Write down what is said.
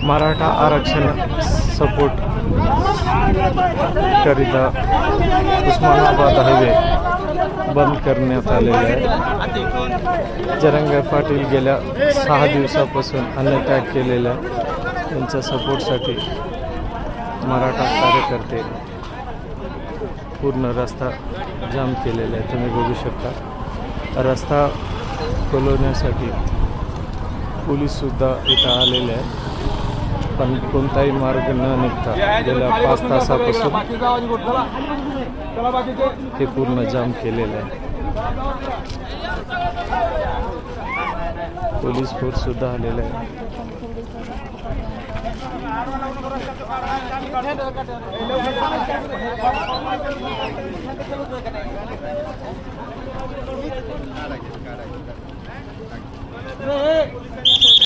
मराठा आरक्षण सपोर्ट करिता उस्मानाबाद हायवे बंद करण्यात आलेले आहे। जरंगे पाटील गेल्या 6 दिवसापासून अन्नत्याग केलेल्या त्यांच्या सपोर्टसाठी मराठा कार्यकर्ते पूर्ण रस्ता जाम केलेला आहे। तुम्ही बघू शकता रस्ता खोलवण्यासाठी पोलीससुद्धा इथं आलेले आहेत, पण कोणताही मार्ग न निघता गेल्या 5 तासापासून हे पूर्ण जाम केलेलं आहे। पोलीस फोर्स सुद्धा आलेला आहे।